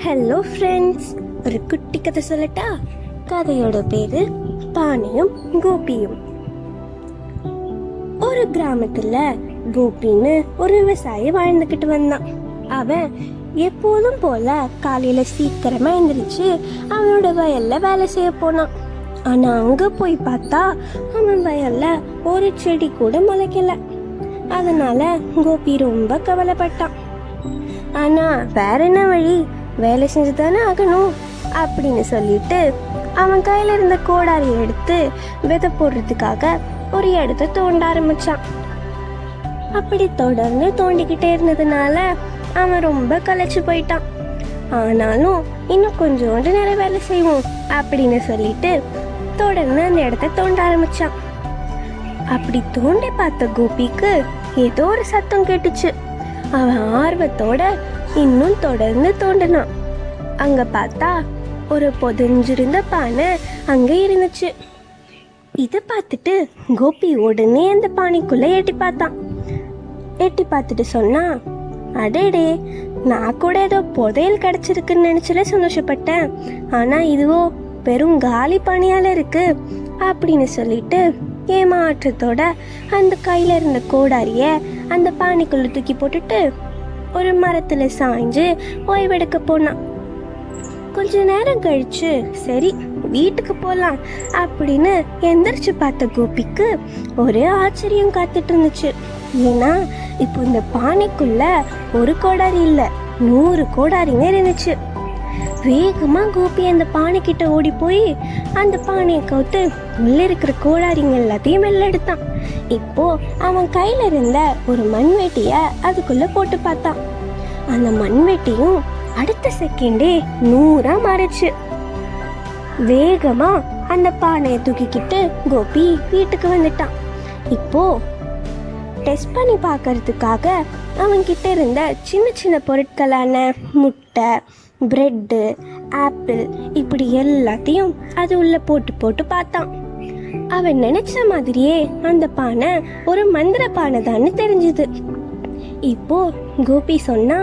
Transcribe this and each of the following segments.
Hello friends, ஒரு குட்டி கதை சொல்லட்டா? கதையோட பேரு பானையும் கோபியும். ஒரு கிராமத்துல கோபின்னு ஒரு விவசாயி வாழ்ந்துகிட்டு வந்தான். அவன் எப்போதும் போல காலையில சீக்கிரமா எந்திரிச்சு அவனோட வயல்ல வேலை செய்ய போனான். ஆனா அங்க போய் பார்த்தா அவன் வயல்ல ஒரு செடி கூட முளைக்கல. அதனால கோபி ரொம்ப கவலைப்பட்டான். ஆனா வேற என்ன வழி, வேலை செஞ்சுதானே ஆகணும் அப்படின்னு சொல்லிட்டு அவன் கையில இருந்த கோடாரியை எடுத்து விதை போடுறதுக்காக ஒரு இடத்த தோண்ட ஆரம்பிச்சான். அப்படி தொடர்ந்து தோண்டிக்கிட்டே இருந்ததுனால அவன் ரொம்ப களைச்சு போயிட்டான். ஆனாலும் இன்னும் கொஞ்சோண்டு நேரம் வேலை செய்வோம் அப்படின்னு சொல்லிட்டு தொடர்ந்து அந்த இடத்த தோண்ட ஆரம்பிச்சான். அப்படி தோண்டி பார்த்த கோபிக்கு ஏதோ ஒரு சத்தம் கேட்டுச்சு. அவன் ஆர்வத்தோட இன்னும் தொடர்ந்து தோண்டினான். அங்க பார்த்தா ஒரு புதைஞ்சிருந்த பானை அங்க இருந்துச்சு. இத பார்த்துட்டு கோபி உடனே அந்த பானைக்குள்ள எட்டி பார்த்தான். எட்டி பார்த்துட்டு சொன்னா, அடேடே, நான் கூட ஏதோ புதையல் கிடைச்சிருக்குன்னு நினைச்சுல சந்தோஷப்பட்டேன். ஆனா இதுவோ வெறும் காலி பானையால இருக்கு அப்படின்னு சொல்லிட்டு ஏமாற்றத்தோட அந்த கையில இருந்த கோடாரிய அந்த பானைக்குள்ள தூக்கி போட்டுட்டு ஒரு மரத்துல சாய்ஞ்சு ஓய்வெடுக்க போனான். கொஞ்ச நேரம் கழிச்சு சரி வீட்டுக்கு போலாம் அப்படின்னு எந்திரிச்சு பார்த்த கோபிக்கு ஒரு ஆச்சரியம் காத்துட்டு இருந்துச்சு. ஏன்னா இப்போ இந்த பானைக்குள்ள ஒரு கோடாரி இல்ல, 100 கோடாரிங்க இருந்துச்சு. வேகமா கோபி அந்த பானை கிட்ட ஓடி போய் அந்த பானையை கவுத்து உள்ள இருக்கிற கோடாரிங்க எல்லாத்தையும் வெளில எடுத்தான். இப்போ அவன் கையில இருந்த ஒரு மண்வெட்டிய அதுக்குள்ள போட்டு பார்த்தான். அந்த மண்வெட்டியும் அடுத்த செகண்டே 100ஆ மாறிச்சு. வேகமா அந்த பானையை தூக்கிக்கிட்டு கோபி வீட்டுக்கு வந்துட்டான். இப்போ டெஸ்ட் பண்ணி பார்க்கறதுக்காக அவன் கிட்ட இருந்த சின்ன சின்ன பொருட்களான முட்டை, பிரெட்டு, ஆப்பிள் இப்படி எல்லாத்தையும் அது உள்ள போட்டு போட்டு பார்த்தான். அவன் நினைச்ச மாதிரியே அந்த பானை ஒரு மந்திர பானை தான்னு தெரிஞ்சுது. இப்போ கோபி சொன்னா,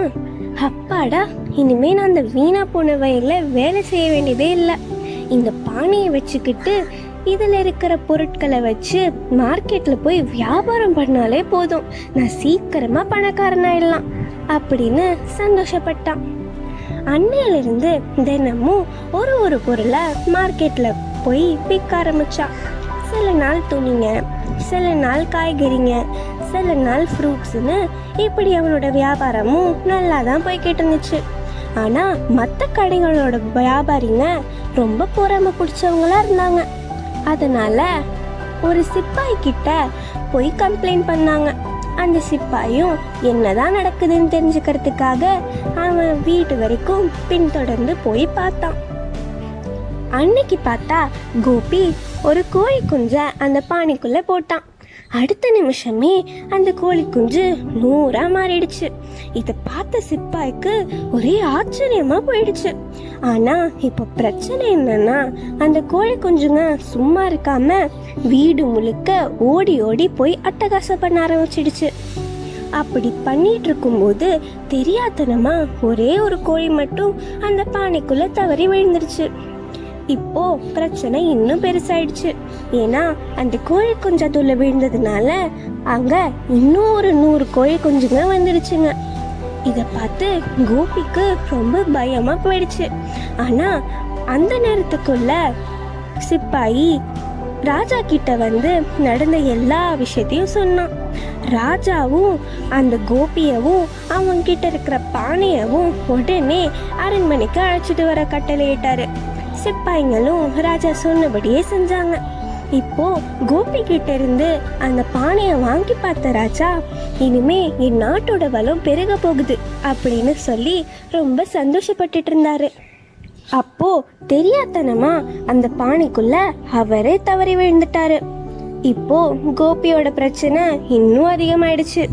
அப்பாடா, இனிமே நான் அந்த வீணா போன வயல்ல வேலை செய்ய வேண்டியதே இல்லை. இந்த பானையை வச்சுக்கிட்டு இதுல இருக்கிற பொருட்களை வச்சு மார்க்கெட்ல போய் வியாபாரம் பண்ணாலே போதும், நான் சீக்கிரமா பணக்காரனாயிடலாம் அப்படின்னு சந்தோஷப்பட்டான். அன்னையிலிருந்து தினமும் ஒரு பொருளை மார்க்கெட்ல போய் விற்க ஆரம்பிச்சான். சில நாள் துணிங்க, சில நாள் காய்கறிங்க, சில நாள் ஃப்ரூட்ஸ்னு இப்படி அவனோட வியாபாரமும் நல்லா தான் போய்கிட்டு இருந்துச்சு. ஆனா மற்ற கடைகளோட வியாபாரிங்க ரொம்ப பொறாம பிடிச்சவங்களா இருந்தாங்க. அதனால ஒரு சிப்பாய் கிட்ட போய் கம்ப்ளைண்ட் பண்ணாங்க. அந்த சிப்பாயும் என்னதான் நடக்குதுன்னு தெரிஞ்சுக்கிறதுக்காக அவன் வீட்டு வரைக்கும் பின்தொடர்ந்து போய் பார்த்தான். அன்னைக்கு பார்த்தா கோபி ஒரு கோழி குஞ்ச அந்த பானைக்குள்ள போட்டான். அடுத்த நிமிஷமே அந்த கோழி குஞ்சு 100ஆ மாறிடுச்சு. இதை பார்த்த சிப்பாய்க்கு ஒரே ஆச்சரியமா போயிடுச்சு. ஆனா இப்ப பிரச்சனை என்னன்னா, அந்த கோழி குஞ்சுங்க சும்மா இருக்காம வீடு முழுக்க ஓடி ஓடி போய் அட்டகாசம் பண்ண ஆரம்பிச்சிடுச்சு. அப்படி பண்ணிட்டு இருக்கும்போது தெரியாதனமா ஒரே ஒரு கோழி மட்டும் அந்த பானைக்குள்ள தவறி விழுந்துருச்சு. இப்போ பிரச்சனை இன்னும் பெருசாயிடுச்சு. ஏன்னா அந்த கோழி குஞ்சு அதுல விழுந்ததுனால அங்க இன்னும் ஒரு 100 கோழி குஞ்சுங்க வந்துடுச்சுங்க. இத பார்த்து கோபிக்கு ரொம்ப பயமா போயிடுச்சு. ஆனா அந்த நேரத்துக்குள்ள சிப்பாயி ராஜா கிட்ட வந்து நடந்த எல்லா விஷயத்தையும் சொன்னான். ராஜாவும் அந்த கோபியவும் அவங்க கிட்ட இருக்கிற பானையவும் உடனே அரண்மனைக்கு அழைச்சிட்டு வர கட்டளையிட்டாரு. சிப்பாய்களும் ராஜா சொன்னபடியே செஞ்சாங்க. இப்போ கோபி கிட்ட இருந்து அந்த பானையை வாங்கி பார்த்த ராஜா, இனிமே என் நாட்டோட வளம் பெருக போகுது அப்படின்னு சொல்லி ரொம்ப சந்தோஷப்பட்டுட்டு இருந்தாரு. அப்போ தெரியாதனமா அந்த பானைக்குள்ள அவரே தவறி விழுந்துட்டாரு. இப்போ கோபியோட பிரச்சனை இன்னும் அதிகமாயிடுச்சு.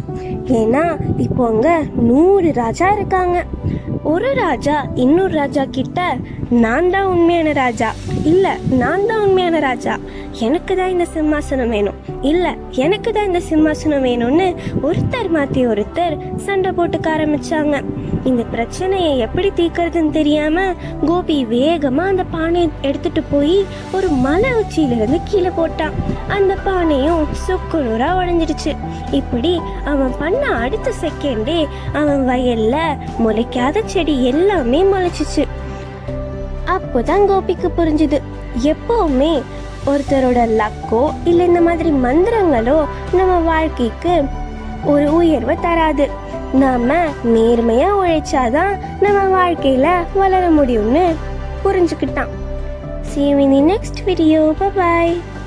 ஏன்னா இப்போ அங்க 100 ராஜா இருக்காங்க. ஒரு ராஜா இன்னொரு ராஜா கிட்ட நான் தான் உண்மையான ராஜா, இல்ல நான் தான் உண்மையான ராஜா, எனக்கு தான் இந்த சிம்மாசனம் வேணும், இல்ல எனக்கு தான் இந்த சிம்மாசனம் வேணும்னு ஒருத்தர் மாத்தி ஒருத்தர் சண்டை போட்டுக்க ஆரம்பிச்சாங்க. இந்த பிரச்சனையை எப்படி தீர்க்கறதுன்னு தெரியாம கோபி வேகமா அந்த பானையை எடுத்துட்டு போய் ஒரு மலை உச்சியிலிருந்து கீழே போட்டான். அந்த பானையும் சுக்குநூறா உடைஞ்சிடுச்சு. இப்படி அவன் பண்ண அடுத்த செகண்டே அவன் வயல்ல முளைக்காத செடி எல்லாமே முளைச்சிச்சு. அப்போதான் கோபிக்கு புரிஞ்சுது, எப்பவுமே ஒருத்தரோட லக்கோ இல்லை இந்த மாதிரி மந்திரங்களோ நம்ம வாழ்க்கைக்கு ஒரு உயர்வை தராது. நாம நேர்மையா உழைச்சாதான் நம்ம வாழ்க்கையில வளர முடியும்னு புரிஞ்சுக்கிட்டான். See you in the next video. Bye bye.